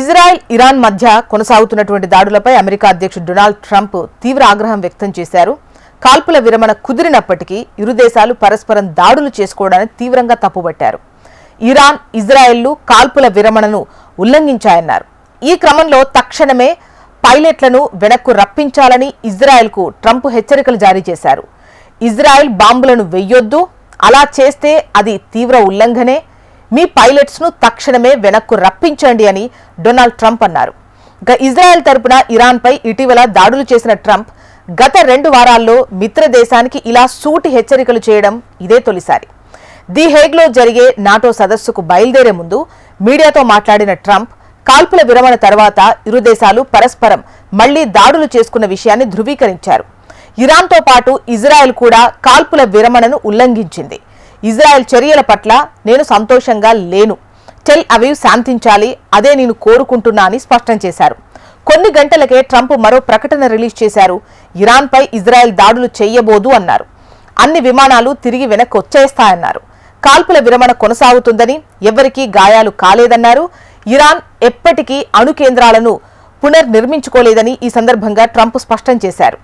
Israel Iran మధ్య కొనసాగుతున్నటువంటి దాడులపై America అధ్యక్షుడు డొనాల్డ్ ట్రంప్ తీవ్ర ఆగ్రహం వ్యక్తం చేశారు. కాల్పుల విరమణ కుదిరినప్పటికీ ఇరు దేశాలు పరస్పరం దాడులు చేసుకోవడాన్ని తీవ్రంగా తప్పుబట్టారు. ఇరాన్, ఇజ్రాయెల్లు కాల్పుల విరమణను ఉల్లంఘించాయన్నారు. ఈ క్రమంలో తక్షణమే పైలట్లను వెనక్కు రప్పించాలని ఇజ్రాయెల్కు ట్రంప్ హెచ్చరికలు జారీ చేశారు. ఇజ్రాయెల్ బాంబులను వెయ్యొద్దు, అలా చేస్తే అది తీవ్ర ఉల్లంఘనే, మీ పైలట్స్ను తక్షణమే వెనక్కు రప్పించండి అని డొనాల్డ్ ట్రంప్ అన్నారు. ఇక ఇజ్రాయెల్ తరపున ఇరాన్పై ఇటీవల దాడులు చేసిన ట్రంప్ గత 2 వారాల్లో మిత్ర దేశానికి ఇలా సూటి హెచ్చరికలు చేయడం ఇదే తొలిసారి. ది హేగ్లో జరిగే నాటో సదస్సుకు బయలుదేరే ముందు మీడియాతో మాట్లాడిన ట్రంప్ కాల్పుల విరమణ తర్వాత ఇరు దేశాలు పరస్పరం మళ్లీ దాడులు చేసుకున్న విషయాన్ని ధృవీకరించారు. ఇరాన్తో పాటు ఇజ్రాయెల్ కూడా కాల్పుల విరమణను ఉల్లంఘించింది. ఇజ్రాయెల్ చర్యల పట్ల నేను సంతోషంగా లేను, టెల్ అవీవ్ శాంతించాలి, అదే నేను కోరుకుంటున్నా అని స్పష్టం చేశారు. కొన్ని గంటలకే ట్రంప్ మరో ప్రకటన రిలీజ్ చేశారు. ఇరాన్పై ఇజ్రాయెల్ దాడులు చేయబోదు అన్నారు. అన్ని విమానాలు తిరిగి వెనక్కి వచ్చేస్తాయన్నారు. కాల్పుల విరమణ కొనసాగుతుందని, ఎవరికీ గాయాలు కాలేదన్నారు. ఇరాన్ ఎప్పటికీ అణు కేంద్రాలను పునర్నిర్మించుకోలేదని ఈ సందర్భంగా ట్రంప్ స్పష్టం చేశారు.